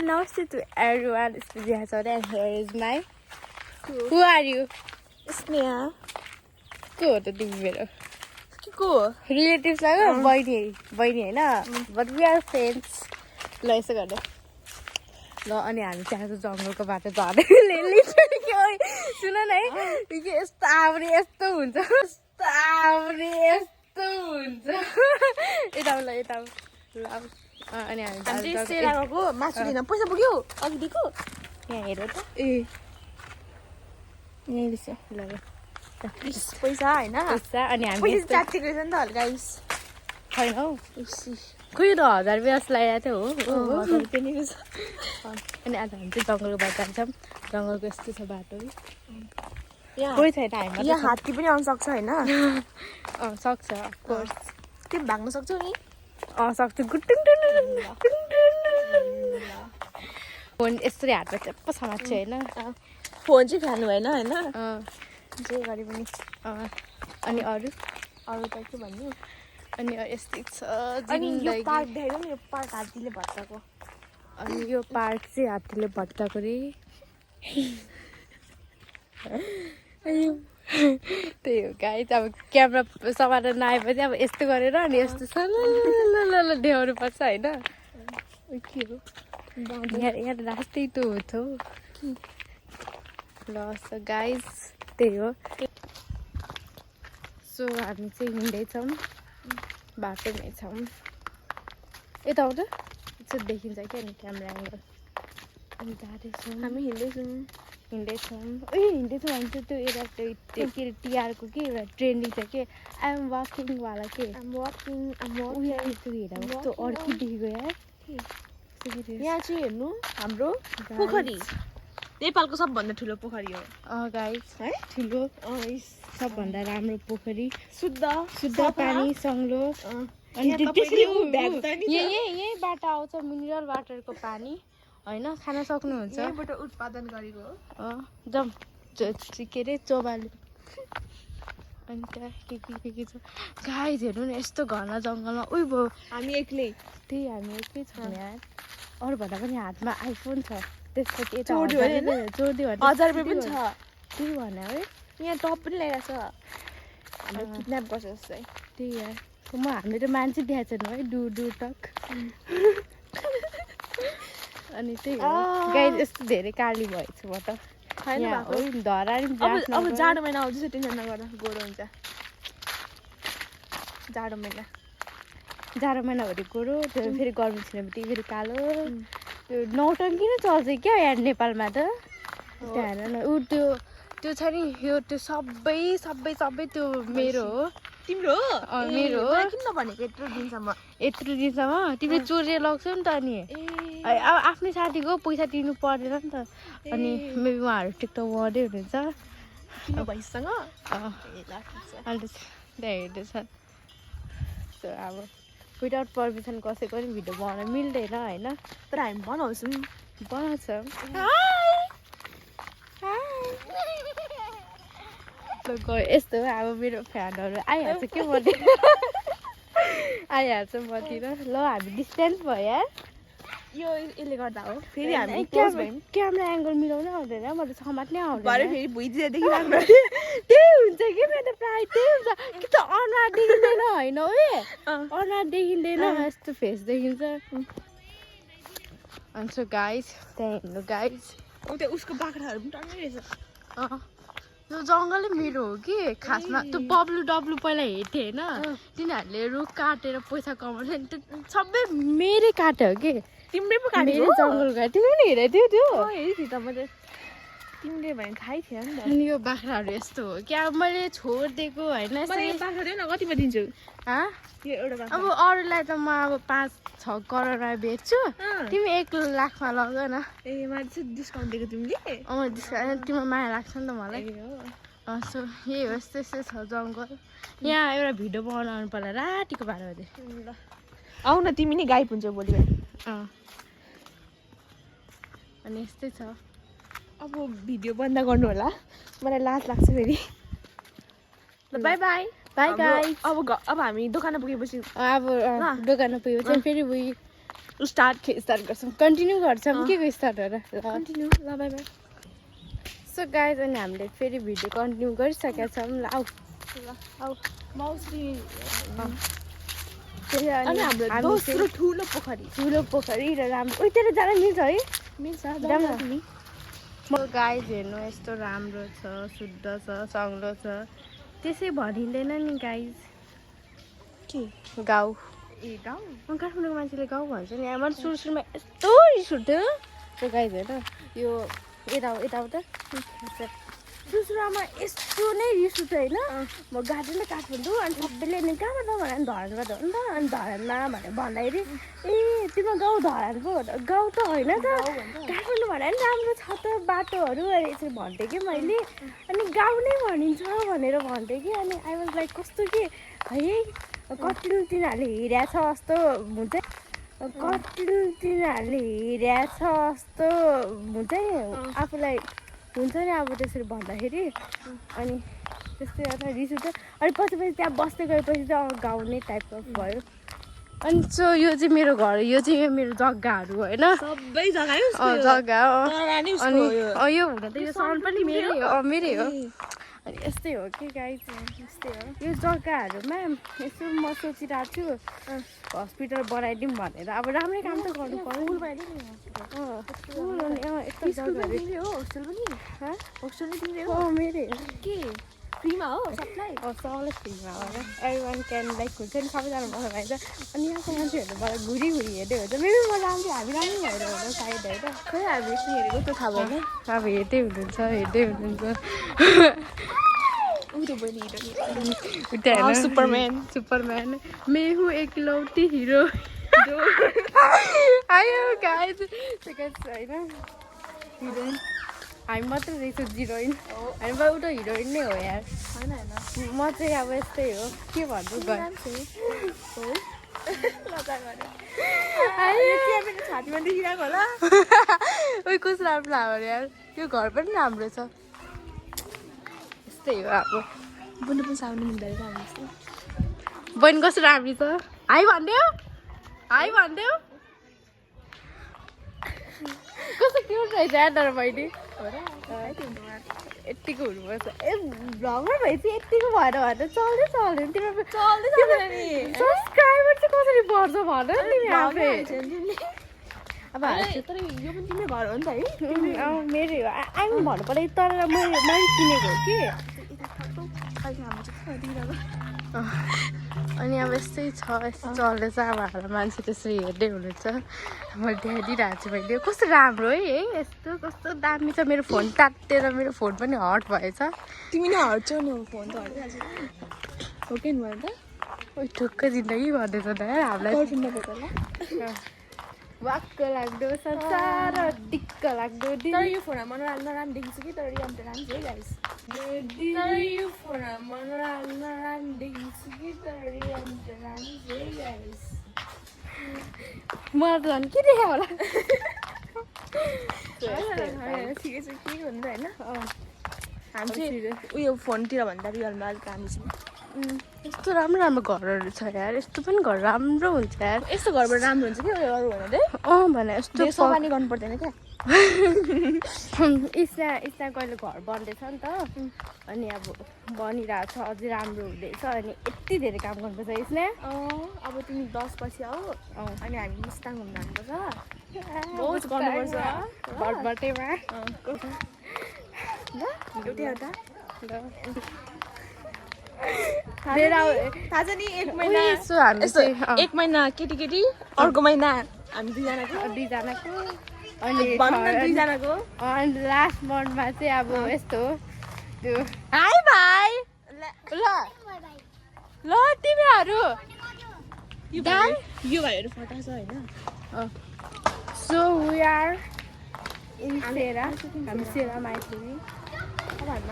namaste to everyone. It's Vidya Chowdhury and here is my... Who are you? Sneha. को हो त तिमी मेरो को रिलेटिभ्स लाग्यो बहिनी होइन बट वी आर फ्रेन्ड्स ल यसो गर्दा ल अनि हामी त्यहाँ जङ्गलको बाटो झर्दै सुन न है यस्तो आउने यस्तो हुन्छ यता ल यता ल अनि हामी सेराको मासु लिन पैसा पुग्यो अघि दिएको यहाँ हेर त ए यहीँ रहेछ ल पैसा होइन पैसा अनि हामी पैसा चाटिएको रहेछ नि त हल्का छैन हौ खोइ त 1000 रुपियाँ जस्तो लगाएको थियो हो पनि रहेछ अनि आज हामी चाहिँ जङ्गलको बाटो जान्छौँ जङ्गलको यस्तो छ बाटो कोही छैन हामी यहाँ हात्ती पनि आउन सक्छ होइन सक्छ अफकोर्स तिमी भाग्न सक्छौ नि सक्छु फोन यस्तरी हातमा चप्प समात्छु होइन फोन चाहिँ खानु भएन होइन जे गरे पनि अनि अरू त के भन्नु अनि यस्तै छ अनि यो पार्क देखेको नि यो पार्क हात्तीले भत्ताको अनि यो पार्क चाहिँ हात्तीले भत्ताको रे त्यही हो गाइस अब क्यामेरा समाएर नआएपछि अब यस्तो गरेर अनि यस्तो छ ल देखाउनु पर्छ होइन के हो यहाँ रास्तै त हो त ल सो गाइस त्यही हो सो हामी चाहिँ हिँड्दैछौँ बाटोमै छौँ यताबाट यसो देखिन्छ क्या नि क्यामेरा एङ्गल अनि जाँदैछौँ हामी हिँड्दैछौँ हिँड्दैछौँ भने चाहिँ त्यो एउटा के अरे टिआरको के एउटा ट्रेन्डिङ छ के आइएम वाकिङवाला के उयो यस्तो हेर कस्तो अर्किडेको यार यहाँ चाहिँ हेर्नु हाम्रो पोखरी नेपालको सबभन्दा ठुलो पोखरी हो गाइस है ठुलो सबभन्दा राम्रो पोखरी शुद्ध पानी सङ्लो अनि यहीँबाट आउँछ मिनरल वाटरको पानी होइन खान सक्नुहुन्छ यहीँबाट उत्पादन गरेको हो जम के अरे चोबाले अनि त्यहाँ के छ गाइस हेर्नु न यस्तो घना जङ्गलमा उही भयो हामी एक्लै त्यही हामी एक्लै छौँ यार अरू भन्दा पनि हातमा आइफोन छ त्यसपछि यता जोडिदियो भने 1000 रुपियाँ पनि छ त्यही भने है यहाँ टप पनि ल्याएको छ हाम्रो किडन्याप गर्छ जस्तै त्यही यार हामीले त मान्छे देखाएको छैन है दूर तक अनि त्यही हो गाइस यस्तो धेरै काली भएछु म त अब जाडो महिना आउँदैछ टेन्सन नगर गोरो हुन्छ जाडो महिनाभरि गोरो फेरि गर्मी छैन भने फेरि कालो त्यो नौटङ्की नै चल्छ क्या यहाँ नेपालमा त त्यहाँ ऊ त्यो छ नि यो त्यो सबै त्यो मेरो हो तिम्रो मेरो हो किन नभनेको यत्रो दिनसम्म तिमीले चोरेर लग्छौ नि त अनि अब आफ्नै साथीको पैसा तिर्नु पर्दैन नि त अनि मेबी उहाँहरू टिकटक गर्दै हुनुहुन्छ तिम्रो भैँससँग अन्त त्यहाँ हेर्दैछ अब विदाउट पर्मिसन कसैको पनि भिडियो बनाउन मिल्दैन होइन तर हामी बनाउँछौँ यस्तो अब मेरो फ्यानहरू आइहाल्छ के आइहाल्छ मतिर ल हामी डिस्टेन्स भयो यार यो यसले गर्दा हो फेरि हामी क्यामेरा एङ्गल मिलाउन आउँदैन म त समात्नै आउँदैन फेरि भुइँतिर देखिराख्नु त्यही हुन्छ कि मेरो प्रायः त्यही हुन्छ कि त अनुहार देखिँदैन होइन अनुहार देखिँदैन यस्तो फेस देखिन्छ अन्त गाइस त्यहाँ हेर्नु गाइस त्यहाँ उसको बाख्राहरू पनि टन्नै रहेछ त्यो जङ्गलै मेरो हो कि खासमा त्यो बब्लु पहिला हेर्थेँ होइन तिनीहरूले रुख काटेर पैसा कमाउँछ नि त्यो सबै मेरै काट्यो कि तिम्रै पो काटेको जङ्गल गयो तिमीले पनि हेरेको थियो हेरेको थिएँ त म त तिमीले भने थाहै थियो नि त अनि यो बाख्राहरू यस्तो हो कि अब मैले छोडिदिएको होइन बाख्रा दियो न कतिमा दिन्छु यो एउटा अब अरूलाई त म अब 5-6 करोडमा बेच्छु तिमी 1 लाखमा लग न ए मलाई चाहिँ डिस्काउन्ट दिएको तिमीले डिस्काउन्ट तिम्रो माया लाग्छ नि त मलाई सो यही हो यस्तो छ जङ्गल यहाँ एउटा भिडियो बनाउनु आउनु पर्ला रातिको 12 बजे ल आऊ न तिमी नि गाइड हुन्छौ भोलि अनि यस्तै छ अब भिडियो बन्द गर्नु होला मलाई लाज लाग्छ फेरि ल बाई बाई गाइस अब हामी दोकानमा पुगेपछि अब दोकानमा पुगेपछि फेरि स्टार्ट गर्छौँ कन्टिन्यू गर्छौँ के को स्टार्ट हो र कन्टिन्यू ल बाई बाई सो गाइज अनि हामीले फेरि भिडियो कन्टिन्यू गरिसकेका छौँ ल आऊ आऊ मौसरी फेरि अनि हाम्रो दोस्रो ठुलो पोखरी र राम्रो उतिर जान मिल्छ है मिल्छ राम्रो गाइज हेर्नु यस्तो राम्रो छ शुद्ध छ सङ्लो छ त्यसै भनिँदैन नि गाइज के गाउँ ए गाउँ काठमाडौँको मान्छेले गाउँ भन्छ नि मैले सुरुमा यस्तो रिस उठ्थ्यो त्यो गाइज हेर यो यताउता सुरुमा यस्तो नै रिस उठ्यो होइन म गाडी नै काठमाडौँ अनि सबैले नि कहाँबाट भने धरानबाट हो नि त अनि धरानमा भनेर भन्दाखेरि ए तिम्रो गाउँ धरान पो गाउँ त होइन त काठमाडौँ भने नि राम्रो छ त बाटोहरू अनि यसरी भन्थेँ कि मैले अनि गाउँ नै भनिन्छ भनेर भन्थेँ कि अनि आई वाज लाइक कस्तो कि है कति तिनीहरूले हेरेको छ जस्तो हुन्छ कति तिनीहरूले हेरेको छ जस्तो हुन्छ नि आफूलाई हुन्छ नि अब त्यसरी भन्दाखेरि अनि त्यस्तै एउटा रिस उठ्यो अनि पछि त्यहाँ बस्दै गएपछि चाहिँ गाउने टाइपको भयो अनि सो यो चाहिँ मेरो घर यो चाहिँ मेरो जग्गाहरू होइन सबै जग्गा जग्गा अनि यो हुन त यो साउन्ड पनि मेरै हो मेरै हो अनि यस्तै हो कि गाइज यस्तै हो यो जग्गाहरूमा यसो म सोचिरहेको छु हस्पिटल बनाइदिउँ भनेर अब राम्रै काम त गर्नु पर्यो यस्तो जग्गाहरू मेरै के फ्रीमा हो सबलाई सबैलाई फ्रीमा हो एभ्रिवान क्यान लाइक हुन्छ नि सबैजना बस्नु पाइन्छ अनि यहाँको मान्छेहरू घुरी हेर्दै हुन्छ मेरो म राम्रो हामी राम्रो भएर होला सायद होइन खै हामी हेरेको त्यो थाहा भएन अब हेर्दै हुनुहुन्छ सुपरम्यान मैं हूँ एकलौटी हिरो आयो गाइज होइन हिरोइन हामी मात्रै रहेछौँ हिरोइन हामी उता हिरोइन नै हो यार होइन म चाहिँ अब यस्तै हो के भन्नु छातीमा देखिरहेको होला उयो कस्तो राम्रो लाग्यो यार यो घर पनि राम्रो छ यस्तै हो अब बुनु पनि साउनु हुँदो रहेछ हामी बहिनी कस्तो राम्रो छ हाई भनिदेऊ कस्तो क्युट रहेछ यार तर बहिनी यत्तिको हुनुपर्छ ए भ्लगर भए चाहिँ यत्तिको भएर भनेर चल्दैन तिम्रो सब्सक्राइबर चाहिँ कसरी बढ्छ भन तिमी आफै अब तर यो पनि तिम्रो घर हो नि त है मेरै हो आइम भन्नु पर्यो तर मैले किनेको हो कि अनि अब यस्तै छ यस्तो चल्दैछ अब हाम्रो मान्छे त्यसरी हेर्दै हुनुहुन्छ मैले देखाइदिइरहेको छु मैले कस्तो राम्रो है यस्तो कस्तो दामी छ मेरो फोन तातेर मेरो फोन पनि हट भएछ तिमी नै हट्छौ नि फोन त हटिहाल्छ हो कि नि भयो त ओइ ठुक्क जिन्दगी भन्दैछ त यार हामीलाई वाक्क लाग्दो संसार टिक्क लाग्दो तर यो फोनमा नराम्रो देखिन्छ कि तर यो राम्रो है गाइस तर यो फोनमा नराम्रो देखिन्छ कि तर यो राम्रो है गाइस मलाई त झन् के देखायो होला ठिकै छ के हुन्छ होइन हामी चाहिँ उयो फोनतिर भन्दा रियलमा अलिक हामी चाहिँ यस्तो राम्रो राम्रो घरहरू छ यार यस्तो पनि घर राम्रो हुन्छ यार यस्तो घरबाट राम्रो हुन्छ कि अरू भनेर भने यस्तो सफानी गर्नु पर्दैन क्या इस्ना कहिले घर बन्दैछ नि त अनि अब बनिरहेको छ अझै राम्रो हुँदैछ अनि यति धेरै काम गर्नुपर्छ इस्ना अब तिमी 10 पछि आऊ अनि हामी मुस्ताङ घुम्न जानुपर्छ बहुत गर्नुपर्छ घरबाटैमा ल एउटा थाहा छ नि 1 महिना केटी अर्को महिना हामी दुईजनाको अनि लास्ट मन्थमा चाहिँ अब यस्तो त्यो हाई भाइ ल तिमीहरू यो भाइहरू फटा छ होइन सो वी आर इन सेरा हामी सेरामा आइपुग्यौँ अब हामी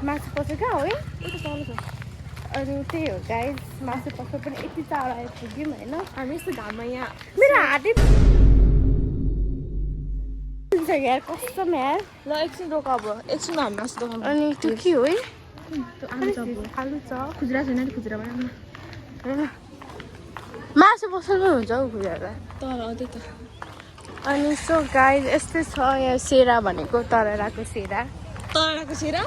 मासु पस्छ कहाँ हो है उता तल छ अनि त्यही हो गाइस मासु पस्छ पनि यति टाढो आइपुग्यौँ होइन हामी यस्तो घाममा यहाँ मेरो हातै यार कस्तो यार ल एकछिन रोक अब एकछिन हामी मासु दोकान अनि त्यो के हो है आलु छ आलु छ खुजुरा छैन नि खुजुरा बनाउनु मासु पसलमै हुन्छ हौ खुलेर तर त्यही त अनि सो गाइस यस्तै छ यहाँ सेरा भनेको तरराको सेरा तरको सेरा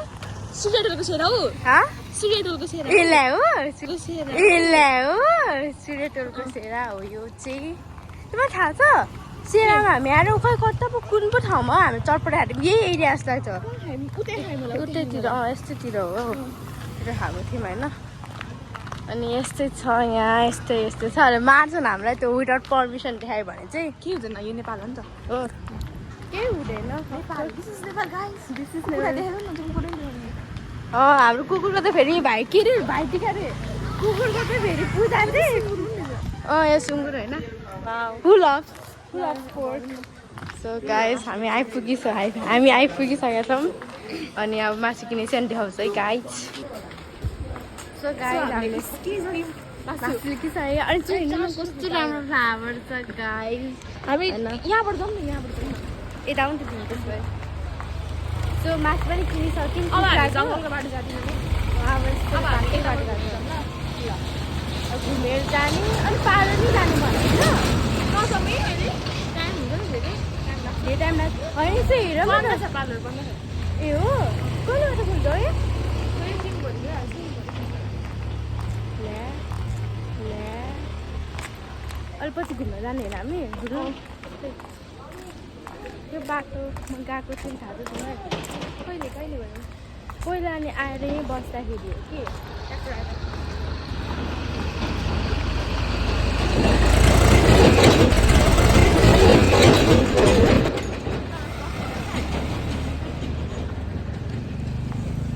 सुरेटोलको सेरा हो हा सुरेटोलको सेरा यसलाई हो सेरा यसलाई हो सुरेटोलको सेरा हो यो चाहिँ तिमीलाई थाहा छ सेरामा हामी आएर खै कता पो कुन पो ठाउँमा हामी चटपट हाल्यौँ यही एरिया जस्तो लाग्छ उतैतिर यस्तैतिर हो त्यो खाएको थियौँ होइन अनि यस्तै छ यहाँ यस्तै छ अरे मार्छन् हामीलाई त्यो विदाउट पर्मिसन देखायो भने चाहिँ के हुँदैन यो नेपाल हो नि त हो केही हुँदैन हाम्रो कुकुरको त फेरि भाइ के अरे भाइटिका अरे कुकुरको त फेरि पूजा चाहिँ यो सुँगुर होइन फुल अफ स्पोर्ट सो गाइस हामी आइपुगिसकेका छौँ अनि अब मासु किने चाहिँ देखाउँछ है गाइस सो गाइस हामीले मासु लिकिसक्यो अनि चाहिँ हेर्नु न कस्तो राम्रो फ्लावर छ गाइस हामी यहाँबाट जाउँ न यहाँबाट जाउँ न यता पनि दिनु त्यसो भए सो मासु पनि किनिसक्यौँ अब हामी जङ्गलको बाटो जाँदैनौँ अब घुमेर जाने अनि पारो नि जानु भने होइन नसम्मै अहिले टाइम हुन्छ नि धेरै टाइम लाग्छ होइन चाहिँ हेर न छ पार्लर बन्द छ ए हो कहिले मात्र खुल्छ है अलि पछि घुम्न जाने होइन हामी त्यो बाटोमा गएको चाहिँ थाहा छैन कहिले भयो पहिला अनि आएर यहीँ बस्दाखेरि हो कि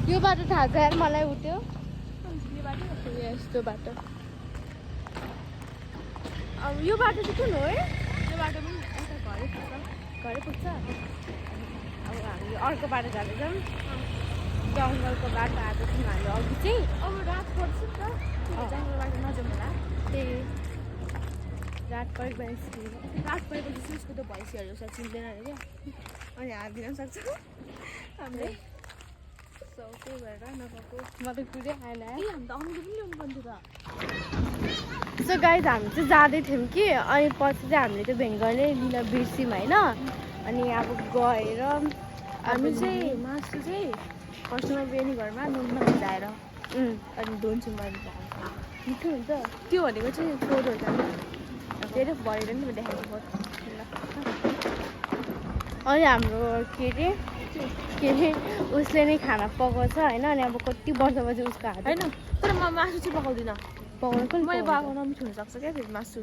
यो बाटो थाहा छ यार मलाई उठ्यो यस्तो बाटो अब यो बाटो चाहिँ कुन हो है त्यो बाटो पनि घरै पुग्छ अब हामी अर्को बाटो जाँदैछौँ जङ्गलको बाटो आएको छौँ हामी अघि चाहिँ अब रात पर्छ नि त जङ्गल बाटो नजाउँ होला त्यही रात परेपछि रात परेपछि सुसको त भइसक्यो सायद चिन्दैन अरे क्या अनि हालिदिन पनि सक्छ हामीले सो त्यही भएर नगएको म त कुरै आएन ए हामी त आउनु पनि ल्याउनु पर्ने थियो त सो गाइस हामी चाहिँ जाँदै थियौँ कि अनि पछि चाहिँ हामीले त्यो भेङ्गलै लिन बिर्स्यौँ होइन अनि अब गएर हामी चाहिँ मासु चाहिँ फर्स्टमा बिहानी घरमा नुनमा भिजाएर अनि धुन्छौँ अनि मिठो हुन्छ त्यो भनेको चाहिँ फोटो हुन्छ धेरै भरेर नि देखाएको फोटो अनि हाम्रो के अरे उसले नै खाना पकाउँछ होइन अनि अब कति वर्षपछि उसको हात होइन तर म मासु चाहिँ पकाउँदिनँ पकाउनु मैले पकाउन मिठो हुनसक्छ क्या फेरि मासु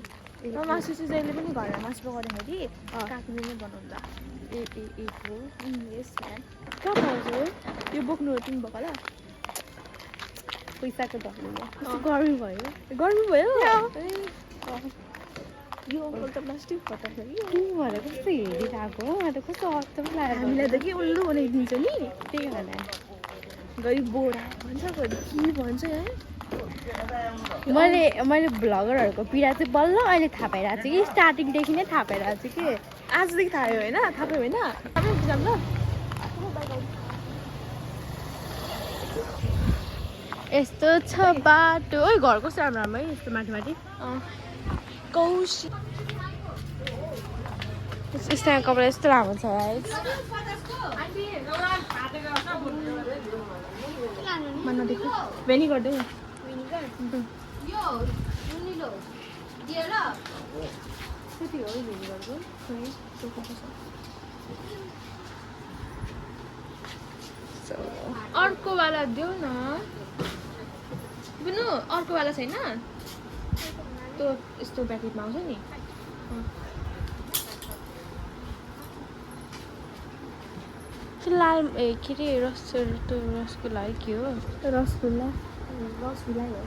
मासु चाहिँ जहिले पनि घरमा मासु पकाउँदाखेरि काकीले नै बनाउँदा ए हो यस म्याम कहाँ पाउँछ यो बोक्नु तिमी भएको होला पैसाको धर्नु गर्मी भयो गर्मी भयो यो अङ्कल त प्लास्टिक फटाखेरि भनेर कस्तो हेरिरहेको हो मलाई त कस्तो अचम्म लाग्यो हामीलाई त के उल्लु बनाइदिन्छ नि त्यही भएर घरि बोरा भन्छ घरि के भन्छ मैले भ्लगरहरूको पीडा चाहिँ बल्ल अहिले थाहा पाइरहेको छु कि स्टार्टिङदेखि नै थाहा पाइरहेको छु कि आजदेखि थाहा होइन थाहा पायो होइन जाऊँ ल यस्तो छ बाटो ओइ घर कस्तो राम्रो राम्रो है यस्तो माथि माथि कौशी यस्तो कपडा यस्तो राम्रो छ नदेखि भेनी गर्दै अर्को वाला देऊ न बुनु अर्को वाला छैन त्यो यस्तो प्याकेटमा आउँछ नि लाल ए के अरे रसगुल्ला है के हो रसगुल्ला हो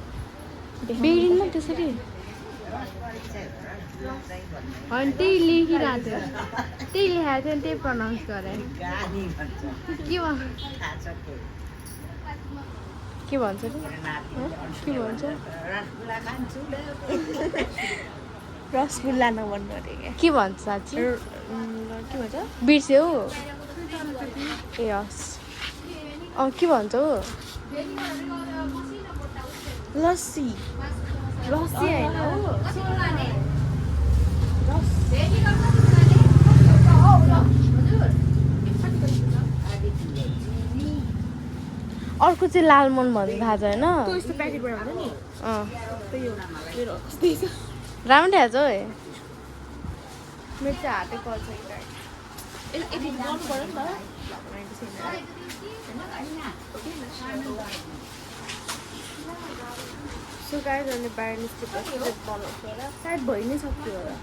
बिग्रिन्न त्यसरी होइन त्यही लेखिरहेको थियो त्यही लेखाएको थियो नि त्यही प्रनाउन्स गरेँ के भन्छ नि के भन्छ रसगुल्ला नभन्नु अरे के भन्छ साँच्ची के भन्छ बिर्स्यौ ए हस् के भन्छ हौ लस्सी लस्सी होइन हो अर्को चाहिँ लालमोहन भन्नु थाहा छ होइन त्यो यस्तो प्याकेटबाट हुन्छ नि त्यही हो मेरो कस्तै छ राम्रो थाहा छ है मेरो चाहिँ हातै पर्छ यति गर्नु पर्यो नि सो गाइस अनि बाहिर निस्केपछि बनाउँछु होला सायद भइ नै सक्यो होला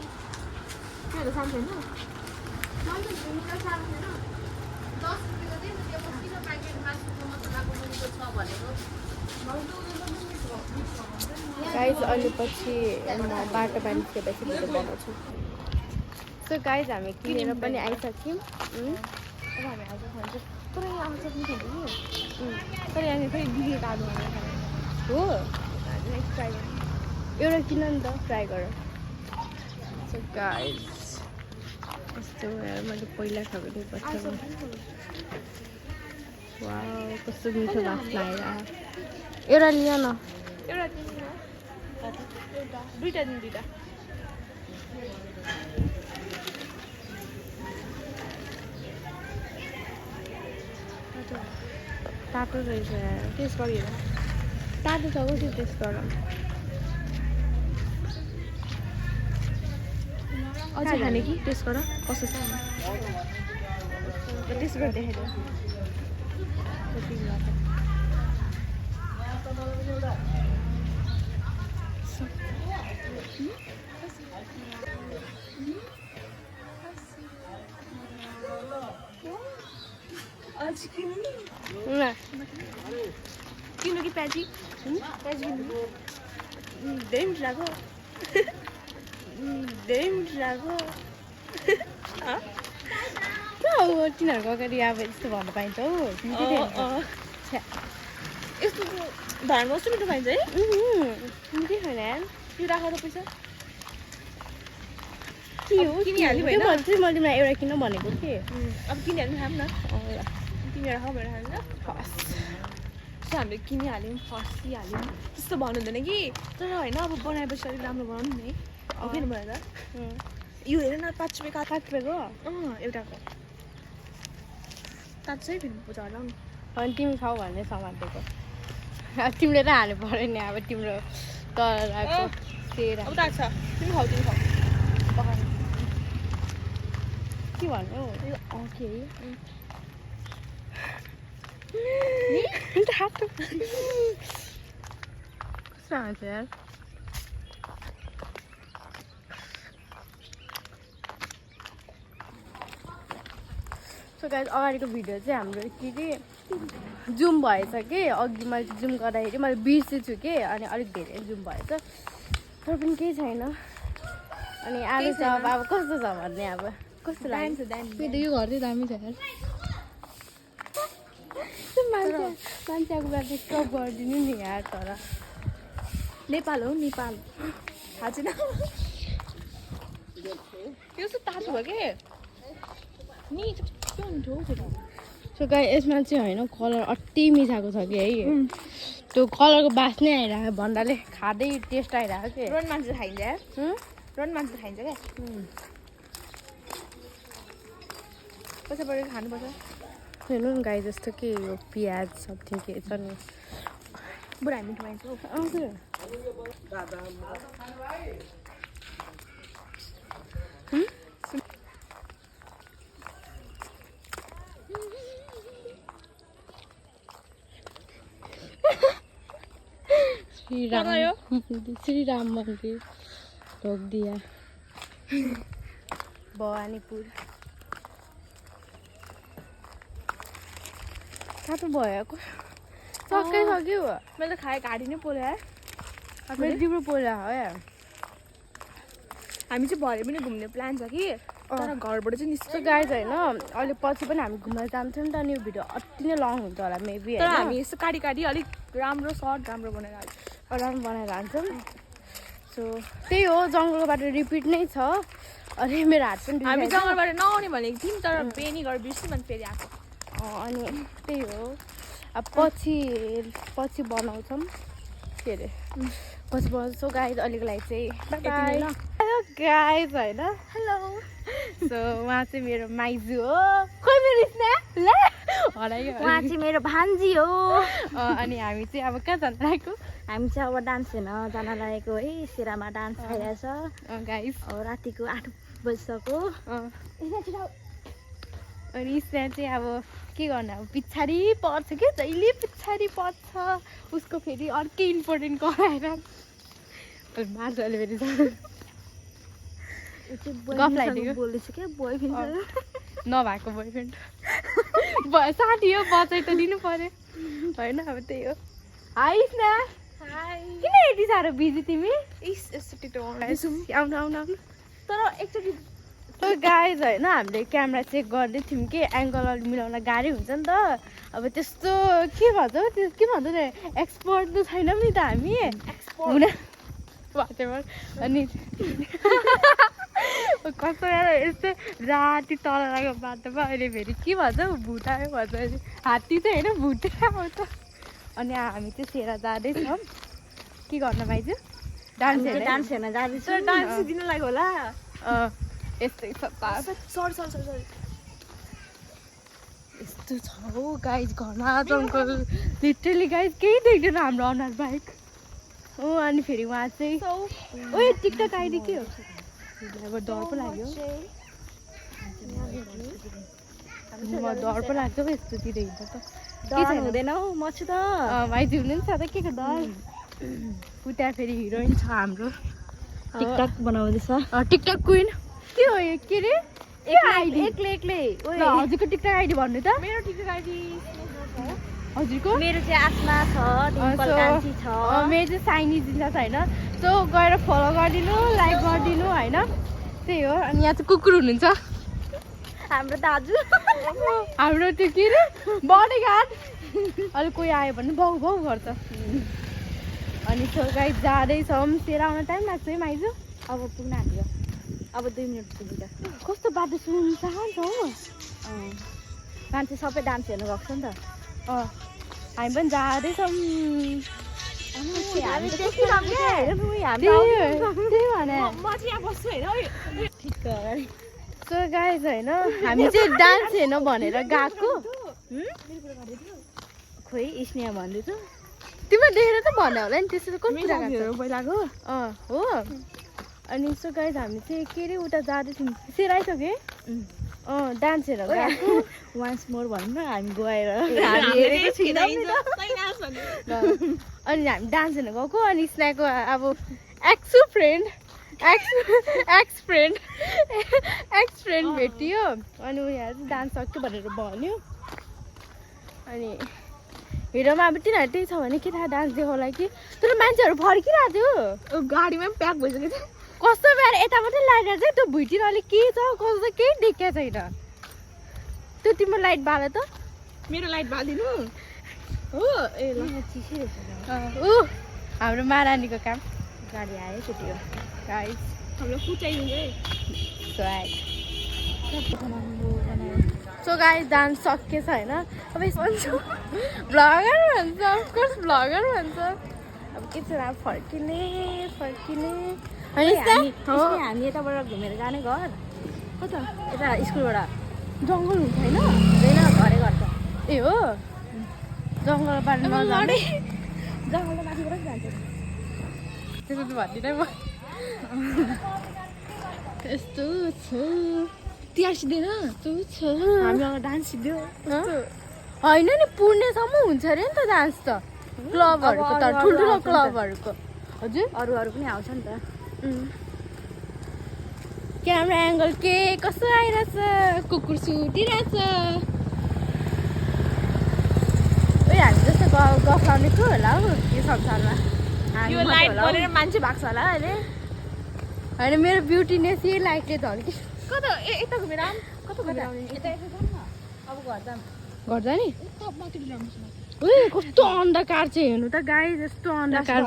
त्यो त सानो छैन गाइस अहिले पछि म बाटो बाहिर निस्केपछि भिडियो बनाउँछु सो गाइस हामी किनेर पनि आइसक्यौँ अब हामी आज खान्छ तर यहाँ आउँछ पनि थियो कि तर यहाँनिर फेरि बिग्रेको आलु भनेर खाने हो नेक्स्ट ट्राई गर्ने एउटा किन नि त ट्राई गर सो गाइस कस्तो यार मैले पहिला खाएको थिएँ बच्चामा वाउ कस्तो मिठो बास्ना आइरहेको एउटा लियो न एउटा दिनु न दुईटा दिनु दुईटा तातो रहेछ यार टेस्ट गरिहेर तातो छ कति टेस्ट गर अझै खाने कि टेस्ट गर कस्तो छ टेस्ट गरेर देखाइदेऊ किन्नु कि प्याजी प्याजी किन्नु धेरै मिठो लाग्यो धेरै मिठो लाग्यो तिनीहरूको अगाडि अब यस्तो भन्नु पाइन्छ हौ यस्तो भाँडमा कस्तो मिठो पाइन्छ है मिठै छैन यार त्यो राख त पैसा के हो किनिहाल्यो होइन मैले तिमीलाई एउटा किन भनेको के अब किनिहाल्नु खाऊँ न तिमीहरू खाऊ भनेर खानु ल त्यस्तो हामीले किनिहाल्यौँ फसिहाल्यौँ त्यस्तो भन्नु हुँदैन कि तर होइन अब बनाएपछि अलिक राम्रो बनाउनु नि हो किन भनेर यो हेर न 5 रुपियाँ 5 रुपियाँको एउटाको तात्छै फेरि पूजा होला नि अनि तिमी खाऊ भन्ने सामान दिएको तिमीले त हाल्नु पऱ्यो नि अब तिम्रो तराको तेरा अब तात्छ तिमी खाऊ पकाउनु के भन्नु के तातो कस्तो हुन्छ यार सो गाइस अगाडिको भिडियो चाहिँ हाम्रो के जुम भएछ कि अघि मैले जुम गर्दाखेरि मैले बिर्सेछु कि अनि अलिक धेरै जुम भएछ तर पनि केही छैन अनि आलु चप अब कस्तो छ भन्ने अब कस्तो लाग्छ यो घर चाहिँ दामी छ यार मान्छे आएको बेला स्टप गरिदिनु नि यार तर नेपाल हो नेपाल थाहा छैन यो चाहिँ तातो भयो के नि के हुन्छ हौ त्यो सो गाइस यसमा चाहिँ होइन कलर अति मिसाएको छ कि है त्यो कलरको बास्नै आइरहेको भन्दाले खाँदै टेस्ट आइरहेको कि रन मान्छे खाइन्छ रन मान्छे खाइन्छ क्या पैसा परेर खानुपर्छ हेर्नु नि गाई जस्तो के यो प्याज सब ठिकै छ नि बुढा मिठो पाइन्छ हौ श्री राम मंदिर रोक दिया भवानीपुर तातो भयो सबै सक्यो मैले त खाएँ घाँटी नै पोल्यो यार मेरो जिब्रो पोल्यो हो यार हामी चाहिँ भरे पनि घुम्ने प्लान छ कि तर घरबाट चाहिँ निस्क गाइज होइन अहिले पछि पनि हामी घुम्न जान्छौँ नि त नि यो भिडियो अति नै लङ हुन्छ होला मेबी तर हामी यस्तो काटी काटी अलिक राम्रो सर्ट राम्रो बनाएर राम्रो बनाएर हाल्छौँ सो त्यही हो जङ्गलको बाटो रिपिट नै छ अनि मेरो हात पनि हामी जङ्गलबाट नआउने भनेको थियौँ तर बेनी गरेर बिर्स्यौँ अनि फेरि आएको अनि त्यही हो अब पछि बनाउँछौँ के अरे बस गाइज अहिलेको लागि चाहिँ बाई हेलो गाइज होइन हेलो सो उहाँ चाहिँ मेरो माइजू हो खोइ मेरो स्न्याप ल हरायो उहाँ चाहिँ मेरो भान्जी हो अनि हामी चाहिँ अब कहाँ जान लागेको हामी चाहिँ अब डान्स हेर्न जान लागेको है सिरामा डान्स भइरहेछ गाइज अब रातिको 8 बजिसक्यो अनि स्न्याप चाहिँ अब के गर्नु अब पछाडि पर्छ क्या जहिले पछाडि पर्छ उसको फेरि अर्कै इम्पोर्टेन्ट कराएर मार्छ अहिले फेरि गफ लगाइदियो बोल्दैछ क्या बोयफ्रेन्ड नभएको बोयफ्रेन्ड साथी हो बचाइ त दिनु पर्यो होइन अब त्यही हो हाई स्न्याप किन यति साह्रो बिजी तिमी आउनु आउनु आउनु तर एकचोटि गाइज होइन हामीले क्यामेरा चेक गर्दै थियौँ कि एङ्गल मिलाउन गाह्रै हुन्छ नि त अब त्यस्तो के भन्छ त्यो के भन्छ नि एक्सपर्ट त छैनौँ नि त हामी हुन अनि कस्तो यस्तै राति तल लागेको बाटोमा अहिले फेरि के भन्छ भुट आयो भन्छ हात्ती चाहिँ होइन भुटे आउँछ अनि हामी चाहिँ सेरा जाँदैछौँ के गर्न पाइन्छ डान्स हेर्न जाँदैछ डान्स दिन लाग्यो होला यस्तै छ सरी यस्तो छ हौ गाइज घरमा जङ्गल लिटरली गाइज केही देख्दैन हाम्रो अनुहार बाइक हो अनि फेरि उहाँ चाहिँ ओ टिकटक आइडी के हो अब डर पो लाग्यो डर पो लाग्छ हौ यस्तोतिर हिँड्छ त डर हुँदैन हौ म छु त माइती हुनुहुन्छ त के को डर उता फेरि हिरोइन छ हाम्रो टिकटक बनाउँदैछ टिकटक क्विन के हो यो के रे एक्लै हजुरको टिकटक आइडी भन्नु त मेरो टिकटक आइडी हजुरको मेरो चाहिँ आत्मा छ डिम्पल कान्छी छ मेरो चाहिँ साइनी जिल्ला छ होइन सो गएर फलो गरिदिनु लाइक गरिदिनु होइन त्यही हो अनि यहाँ चाहिँ कुकुर हुनुहुन्छ हाम्रो दाजु हाम्रो त्यो के रे बडीगार्ड अहिले कोही आयो भने बाउ बाउ गर्छ अनि सो गाई जाँदैछौँ सेरा आउन टाइम लाग्छ है माइजू अब पुग्न आँट्यो अब 2 मिनट पुग्छ कस्तो बाटो सुन्नु चाहन्छ हौ मान्छे सबै डान्स हेर्नु गएको छ नि त हामी पनि जाँदैछौँ सो गाइज होइन हामी चाहिँ डान्स हेर्न भनेर गएको खोइ स्नेहा भन्दैछु तिमीले देखेर त भन्यो होला नि त्यसरी कति कुरा पहिलाको हो अनि सो गाइज हामी चाहिँ के अरे उता जाँदैछौँ सेर आइसक्यो डान्स हेरेर गएको वान्स मोर भन्नु हामी गएर अनि हामी डान्स हेर्न गएको अनि स्न्याकको अब एक्स फ्रेन्ड भेटियो अनि उनीहरू चाहिँ डान्स सक्यो भनेर भन्यो अनि हिरोमा अब तिनीहरू त्यही छ भने के थाहा डान्स देखाउला कि तर मान्छेहरू फर्किरहेको थियो गाडीमा पनि प्याक भइसकेको थियो कस्तो बेला यता मात्रै लागेर चाहिँ त्यो भुइँतिर अलिक के छ कस्तो केही देखेको छैन त्यो तिम्रो लाइट बाल त मेरो लाइट बालिदिनु हो ए ल चिसै रहेछ ऊ हाम्रो महारानीको काम गाडी आयो छुट्यो गाइस हाम्रो फुटाइदिनु सो गाइस डान्स सकिएछ होइन अब यसो भ्लगर भन्छ अफकोर्स भ्लगर भन्छ अब के छ अब फर्किने हामी यताबाट घुमेर जाने घर कता यता स्कुलबाट जङ्गल हुन्छ होइन हुँदैन घरै घर छ ए हो जङ्गलबाट नजाने जङ्गलको माथिबाट जान्छ त्यसो त भन्दिनँ म यस्तो छ तिहार सिक्दैन यस्तो छ हामी डान्स सिक्यो होइन नि पुर्णेसम्म हुन्छ अरे नि त डान्स त क्लबहरूको त ठुल्ठुलो क्लबहरूको हजुर अरू पनि आउँछ नि त क्यामेरा एङ्गल के कस्तो आइरहेछ कुकुर सुतिरहेछ हामी जस्तो गफ लाउनेको होला हौ यो संसारमा यो लाइट गरेर मान्छे भएको छ होला अहिले होइन मेरो ब्युटीनेस यही लाइटले झन् कि कता यता घुमेर कता घुमेर आउने यता जाऊँ न अब घर जाऊँ गर्दा नि उयो कस्तो अन्धकार चाहिँ हेर्नु त गाई जस्तो अन्धकार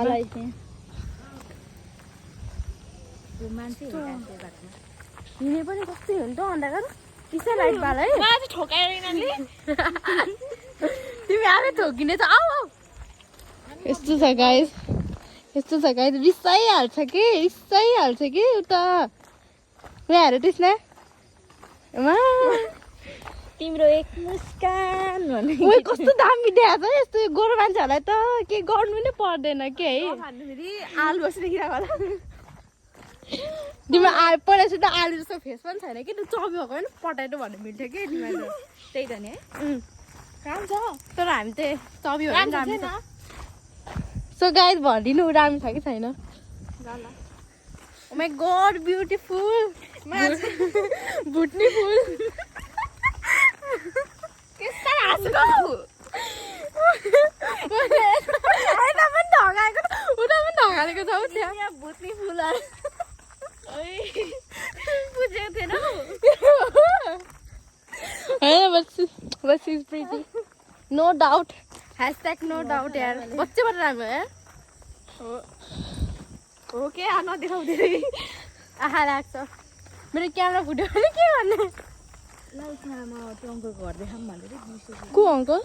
मान्छे हिँडे पनि कस्तो हेर्नु त अन्धकार त्यसै लाइट बाल है मलाई ठोकाएर तिमी आफै ठोकिने छ आऊ यस्तो छ गाइस यस्तो छ गाइस रिसाइहाल्छ कि उता यहाँ हेर त्यसमा तिम्रो एक मुस्कान भन्ने ओइ कस्तो दामी देखाएको छ यस्तो गोरो मान्छेहरूलाई त के गर्नु नै पर्दैन के है खानु फेरि आलु बसी देखिरहेको होला तिम्रो पहिला सुधा आलु जस्तो फेस पनि छैन कि त्यो चबी भएको होइन पटाइटो भन्नु मिल्थ्यो कि तिमीहरू त्यही त नि है राम्रो छ तर हामी चाहिँ चबी भयो राम्रो राम्रो छैन छ सो गाइस भनिदिनु राम्रो छ कि छैन ल ओ माई गॉड ब्युटिफुल भुट्नी फुल के साह्रो हाँसेको यता पनि ढगाएको उता पनि ढगालेको छ हौ त्यहाँ यहाँ भुत्नी फुलहरू बुझेको थिएन होइन बस is pretty no doubt #no doubt यार बच्चेबाट राम्रो है हो के नदेखाउ धेरै आहा लाग्छ मेरो क्यामेरा फुट्यो भने के भन्ने ल उसमा म त्यो अङ्कलको घर देखाऊँ भनेर बिर्सेछु को अङ्कल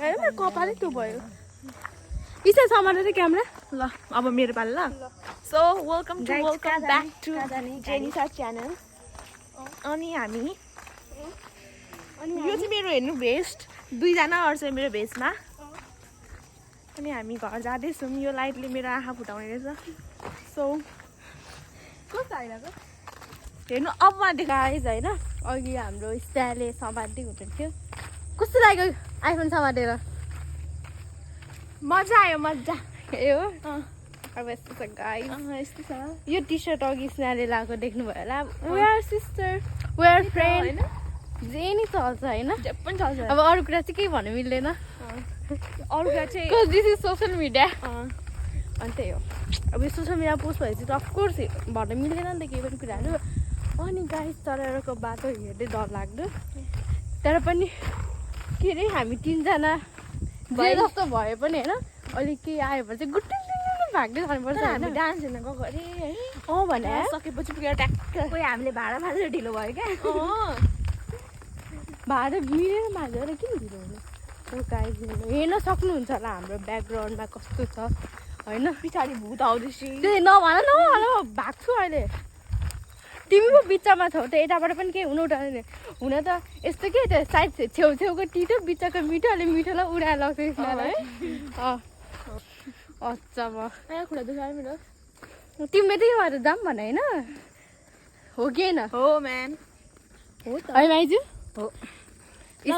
मेरो कपालै त्यो भयो इसा समातेर क्यामेरा ल अब मेरो पालो ल so welcome back to Jenisa channel अनि हामी यो चाहिँ मेरो हेर्नु भेस्ट 2 जना अरू छ मेरो भेस्टमा अनि हामी घर जाँदैछौँ यो लाइटले मेरो आँखा फुटाउने रहेछ सो कस्तो आइरहेको हेर्नु अब गाइज होइन अघि हाम्रो स्टाइलले समात्दै हुनुहुन्थ्यो कस्तो लाग्यो आइफोन समातेर मजा आयो मजा ए हो अब यस्तो छ गाइज यस्तो छ यो टी सर्ट अघि स्नाले लगाएको देख्नुभयो होला वेयर सिस्टर वेयर फ्रेन्ड होइन जे नि चल्छ होइन जे पनि चल्छ अब अरू कुरा चाहिँ केही भन्नु मिल्दैन अरू कुरा चाहिँ because this is social media अनि त्यही हो अब यो सोसियल मिडिया पोस्ट भएपछि त अफकोर्स भन्नु मिल्दैन नि त केही पनि कुराहरू अनि गाइस चराहरूको बाटो हेर्दै डर लाग्दो तर पनि के अरे हामी 3 जना जे जस्तो भए पनि होइन अलिक केही आयो भने चाहिँ गुट्टु भाग्दै जानुपर्छ हामी होइन डान्स हेर्न गएको अरे है भने सकेपछि पुगेर ट्याक्क कोही हामीले भाडा माझेर ढिलो भयो क्या भाडा मिलेर माझ्यो र किन ढिलो हुनु गाइस हेर्न सक्नुहुन्छ होला हाम्रो ब्याकग्राउन्डमा कस्तो छ होइन पछाडि भूत आउँदैछ त्यही नभन भाग्छु अहिले तिमी पो बिचमा छौ त यताबाट पनि केही हुनु उठाउँदैन हुन त यस्तो के त्यो साइड छेउछेउको तितो बिचको मिठो अलि मिठोलाई उडाएर लाग्छ यसमा है अच्छा म खुला दुखायो मेरो तिमीले त्यही भएर जाऊँ भन होइन हो कि होइन हो म्याम हो त है माइजू हो ल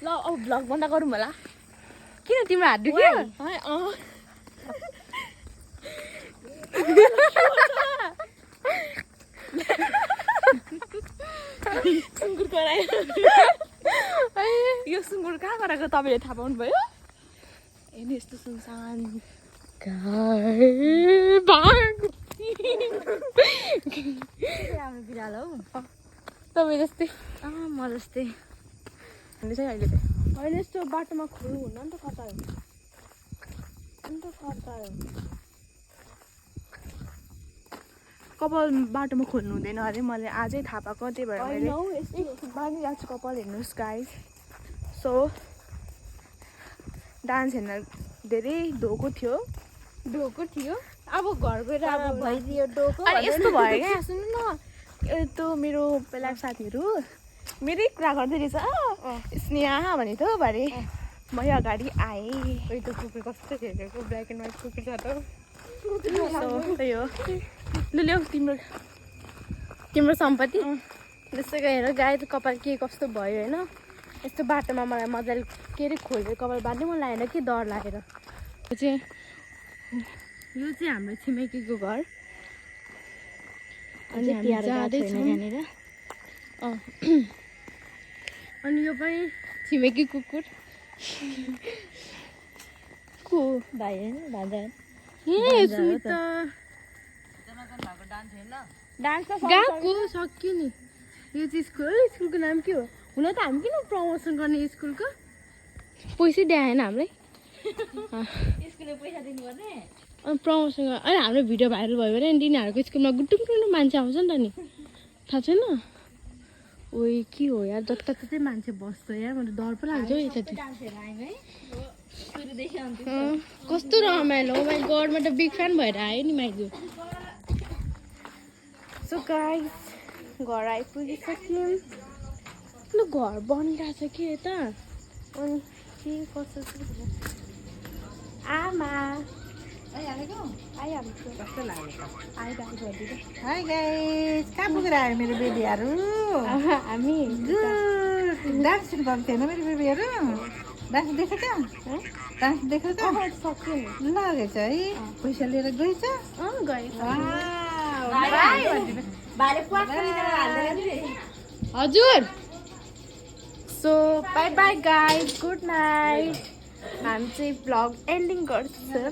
अब भ्लग बन्द गरौँ होला किन तिम्रो हात दुख्यो सुँगुर करायो यो सुँगुर कहाँ गराएको तपाईँले थाहा पाउनुभयो हेर्नु यस्तो सुनसान हाम्रो बिरालो हौ तपाईँ जस्तै म जस्तै भन्ने चाहिँ अहिले चाहिँ होइन यस्तो बाटोमा खोल्नु हुन्न नि त कता हो कपाल बाटोमा खोल्नु हुँदैन अरे मैले आजै थाहा पाएको त्यही भएर मैले बाँधिरहेको छु कपाल हेर्नुहोस् गाइस सो डान्स हेर्न धेरै धोको थियो अब घर गएर अब भइदियो डोको अनि यस्तो भयो क्या सुन्नु न त्यो मेरो पहिलाको साथीहरू मेरै कुरा गर्दै रहेछ स्नेहा भने थियो भरे म अगाडि आएँ त्यो कुकुर कस्तो खेलेको ब्ल्याक एन्ड व्हाइट कुकुर छ त त्यही हो लु ल्याऊ तिम्रो सम्पत्ति त्यस्तो हेर गाई त कपाल के कस्तो भयो होइन यस्तो बाटोमा मलाई मजाले के अरे खोलेर कपाल बाँध्नै मन लागेन कि डर लागेर यो चाहिँ हाम्रो छिमेकीको घर अनि हामी जाँदैछौँ अनि यो पनि छिमेकी कुकुर को भाइ होइन भान्जा सुमिता डान्स त गएको सक्यो नि यो चाहिँ स्कुलको नाम के हो हुन त हामी किन प्रमोसन गर्ने स्कुलको पैसै दिएन हामीलाई स्कुलले पैसा दिनुपर्ने अनि प्रमोसन अनि हाम्रो भिडियो भाइरल भयो भने तिनीहरूको स्कुलमा गुट्टुङ मान्छे आउँछ नि त नि थाहा छैन ओइ के हो यार जता चाहिँ मान्छे बस्छ यार मलाई डर पो लाग्छ हौ यता कस्तो रमाइलो हो माई गड म त बिग फ्यान भएर आएँ नि माइजू सो गाइस घर आइपुगिसक्यौँ ल घर बनिरहेछ कि यता अनि के कसो आमा हाई गाइस कहाँ पुगेर आयो मेरो बेबीहरू हामी डान्स सुरु भएको थिएन मेरो बेबीहरू डान्स देखेछ डान्स देखेछ सक्यो लगेछ है पैसा लिएर गएछ हजुर so by by guys good night हामी चाहिँ भ्लग एन्डिङ गर्छौँ